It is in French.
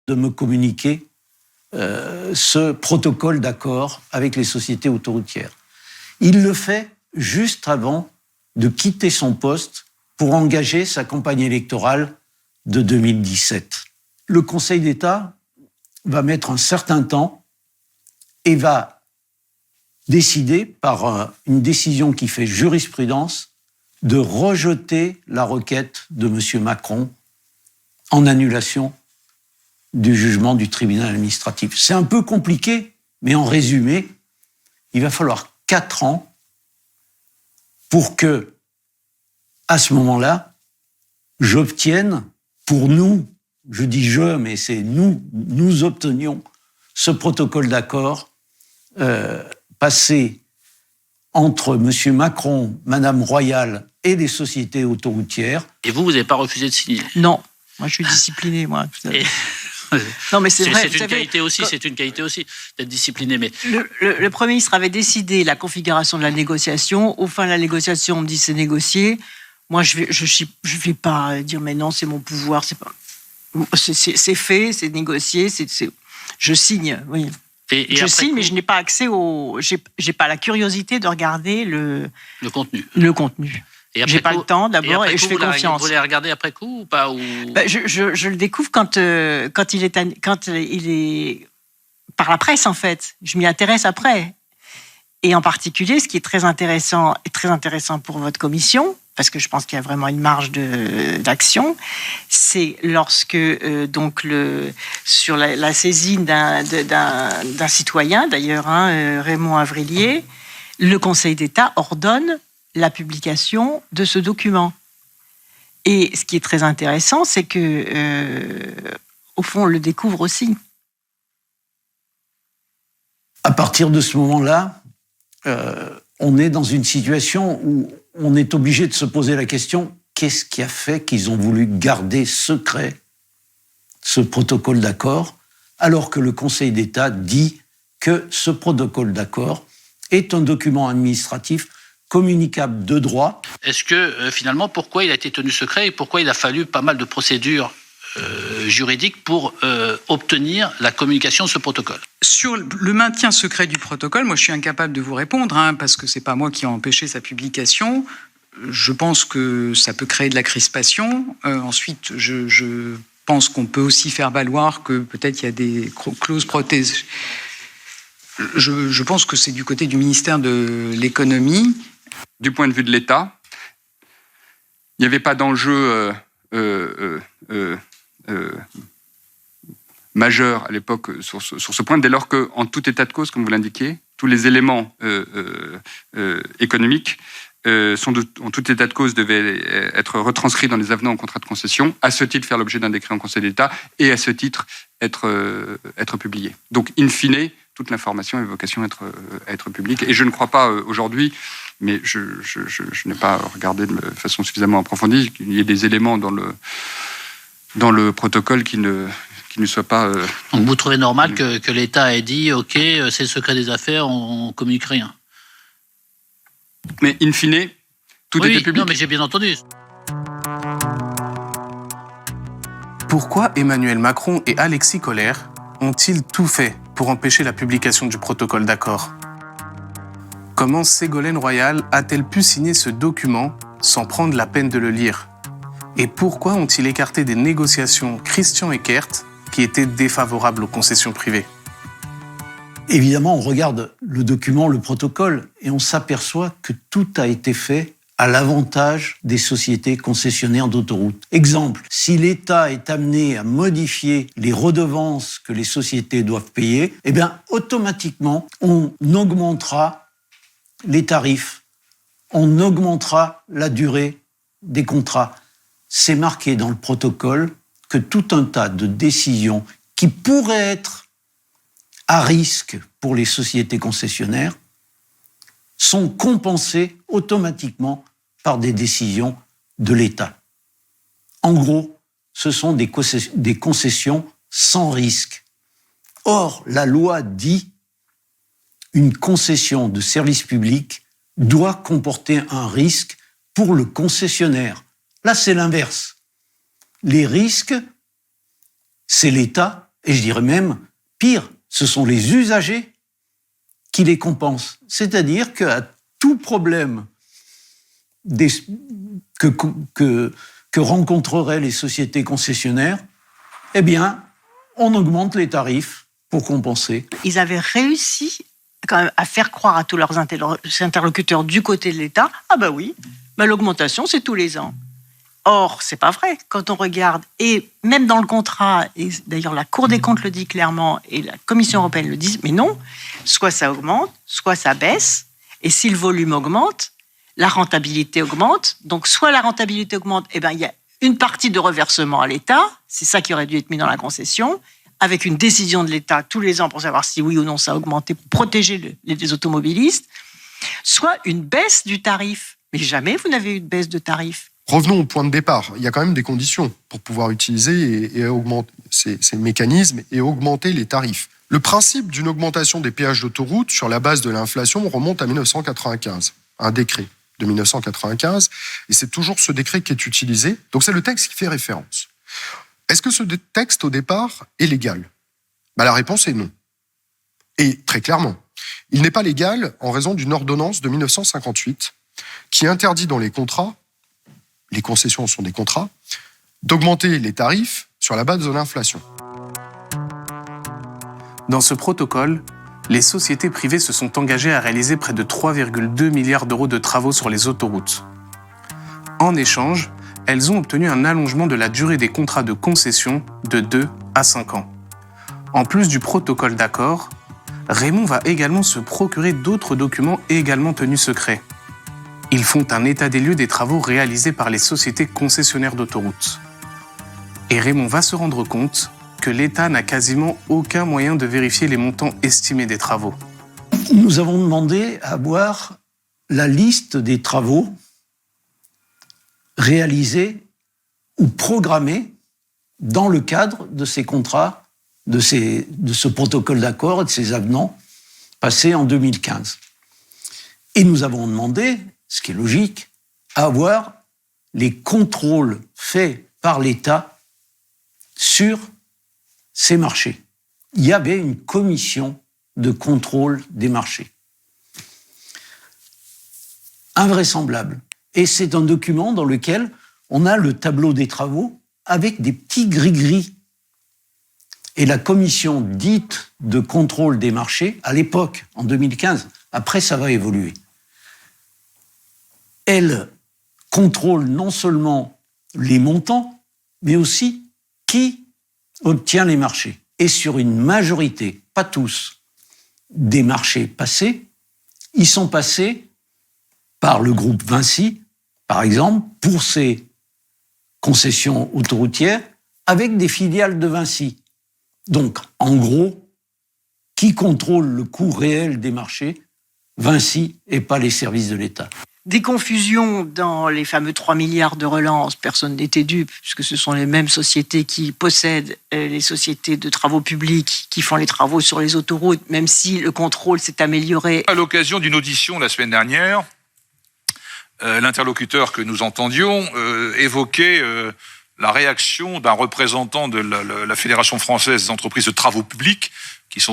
de me communiquer ce protocole d'accord avec les sociétés autoroutières. Il le fait juste avant de quitter son poste pour engager sa campagne électorale de 2017. Le Conseil d'État va mettre un certain temps et va décider, par une décision qui fait jurisprudence, de rejeter la requête de M. Macron en annulation du jugement du tribunal administratif. C'est un peu compliqué, mais en résumé, il va falloir 4 ans pour que, à ce moment-là, j'obtienne, pour nous, je dis je, mais c'est nous obtenions ce protocole d'accord passé entre M. Macron, Mme Royal et les sociétés autoroutières. Et vous n'avez pas refusé de signer? Non, moi je suis discipliné, moi. Non, mais c'est vrai. C'est une qualité aussi d'être discipliné. Mais le Premier ministre avait décidé la configuration de la négociation. Au fin de la négociation, on me dit c'est négocié. Moi, je vais pas dire mais non, c'est mon pouvoir. C'est fait, c'est négocié. Je signe. Oui. Je signe, mais je n'ai pas accès j'ai pas la curiosité de regarder le contenu. Le contenu. J'ai pas le temps d'abord et je fais confiance. Vous voulez regarder après coup ou pas je le découvre quand il est par la presse en fait. Je m'y intéresse après. Et en particulier, ce qui est très intéressant pour votre commission, parce que je pense qu'il y a vraiment une marge d'action, c'est lorsque sur la saisine d'un citoyen, d'ailleurs, Raymond Avrilier, le Conseil d'État ordonne la publication de ce document. Et ce qui est très intéressant, c'est que, au fond, on le découvre aussi. À partir de ce moment-là, on est dans une situation où on est obligé de se poser la question, qu'est-ce qui a fait qu'ils ont voulu garder secret ce protocole d'accord, alors que le Conseil d'État dit que ce protocole d'accord est un document administratif communicable de droit. Est-ce que, finalement, pourquoi il a été tenu secret et pourquoi il a fallu pas mal de procédures juridiques pour obtenir la communication de ce protocole? Sur le maintien secret du protocole, moi je suis incapable de vous répondre, parce que c'est pas moi qui ai empêché sa publication. Je pense que ça peut créer de la crispation. Ensuite, je pense qu'on peut aussi faire valoir que peut-être il y a des clauses protégées. Je pense que c'est du côté du ministère de l'économie. Du point de vue de l'État, il n'y avait pas d'enjeu majeur à l'époque sur ce point, dès lors qu'en tout état de cause, comme vous l'indiquiez, tous les éléments économiques en tout état de cause devaient être retranscrits dans les avenants au contrat de concession, à ce titre faire l'objet d'un décret en Conseil d'État et à ce titre être publié. Donc, in fine, toute l'information a vocation à être publique. Et je ne crois pas aujourd'hui, mais je n'ai pas regardé de façon suffisamment approfondie, qu'il y ait des éléments dans le protocole qui ne soient pas... Donc vous trouvez normal que l'État ait dit « Ok, c'est le secret des affaires, on ne communique rien ». Mais in fine, tout était public. Non, mais j'ai bien entendu. Pourquoi Emmanuel Macron et Alexis Collère ont-ils tout fait pour empêcher la publication du protocole d'accord? Comment Ségolène Royal a-t-elle pu signer ce document sans prendre la peine de le lire? Et pourquoi ont-ils écarté des négociations Christian Eckert qui étaient défavorables aux concessions privées? Évidemment, on regarde le document, le protocole, et on s'aperçoit que tout a été fait à l'avantage des sociétés concessionnaires d'autoroutes. Exemple, si l'État est amené à modifier les redevances que les sociétés doivent payer, eh bien, automatiquement, on augmentera les tarifs, on augmentera la durée des contrats. C'est marqué dans le protocole que tout un tas de décisions qui pourraient être à risque pour les sociétés concessionnaires sont compensées automatiquement par des décisions de l'État. En gros, ce sont des concessions sans risque. Or, la loi dit une concession de service public doit comporter un risque pour le concessionnaire. Là, c'est l'inverse. Les risques, c'est l'État Et je dirais même, pire, ce sont les usagers qui les compensent. C'est-à-dire qu'à tout problème que rencontreraient les sociétés concessionnaires, eh bien, on augmente les tarifs pour compenser. Ils avaient réussi quand même à faire croire à tous leurs interlocuteurs du côté de l'État, ah bah oui, bah l'augmentation c'est tous les ans. Or, c'est pas vrai. Quand on regarde, et même dans le contrat, et d'ailleurs la Cour des comptes le dit clairement, et la Commission européenne le dit, mais non, soit ça augmente, soit ça baisse, et si le volume augmente, la rentabilité augmente. Donc, soit la rentabilité augmente, eh ben, il y a une partie de reversement à l'État, c'est ça qui aurait dû être mis dans la concession, avec une décision de l'État tous les ans pour savoir si oui ou non ça a augmenté, pour protéger les automobilistes, soit une baisse du tarif. Mais jamais vous n'avez eu de baisse de tarif. Revenons au point de départ. Il y a quand même des conditions pour pouvoir utiliser et augmenter ces mécanismes et augmenter les tarifs. Le principe d'une augmentation des péages d'autoroute sur la base de l'inflation remonte à 1995, un décret de 1995, et c'est toujours ce décret qui est utilisé. Donc c'est le texte qui fait référence. Est-ce que ce texte, au départ, est légal ? La réponse est non. Et très clairement, il n'est pas légal en raison d'une ordonnance de 1958 qui interdit dans les contrats, les concessions sont des contrats, d'augmenter les tarifs sur la base de l'inflation. Dans ce protocole, les sociétés privées se sont engagées à réaliser près de 3,2 milliards d'euros de travaux sur les autoroutes. En échange, elles ont obtenu un allongement de la durée des contrats de concession de 2 à 5 ans. En plus du protocole d'accord, Raymond va également se procurer d'autres documents également tenus secrets. Ils font un état des lieux des travaux réalisés par les sociétés concessionnaires d'autoroutes. Et Raymond va se rendre compte que l'État n'a quasiment aucun moyen de vérifier les montants estimés des travaux. Nous avons demandé à voir la liste des travaux réalisés ou programmés dans le cadre de ces contrats, de ce protocole d'accord et de ces avenants passés en 2015. Et nous avons demandé, ce qui est logique, à voir les contrôles faits par l'État sur ces marchés. Il y avait une commission de contrôle des marchés. Invraisemblable. Et c'est un document dans lequel on a le tableau des travaux avec des petits gris-gris. Et la commission dite de contrôle des marchés, à l'époque, en 2015, après ça va évoluer, elle contrôle non seulement les montants, mais aussi qui obtient les marchés. Et sur une majorité, pas tous, des marchés passés, ils sont passés par le groupe Vinci, par exemple, pour ses concessions autoroutières, avec des filiales de Vinci. Donc, en gros, qui contrôle le coût réel des marchés ? Vinci et pas les services de l'État. Des confusions dans les fameux 3 milliards de relance, personne n'était dupe, puisque ce sont les mêmes sociétés qui possèdent les sociétés de travaux publics, qui font les travaux sur les autoroutes, même si le contrôle s'est amélioré. À l'occasion d'une audition la semaine dernière, l'interlocuteur que nous entendions évoquait la réaction d'un représentant de la Fédération française des entreprises de travaux publics, qui sont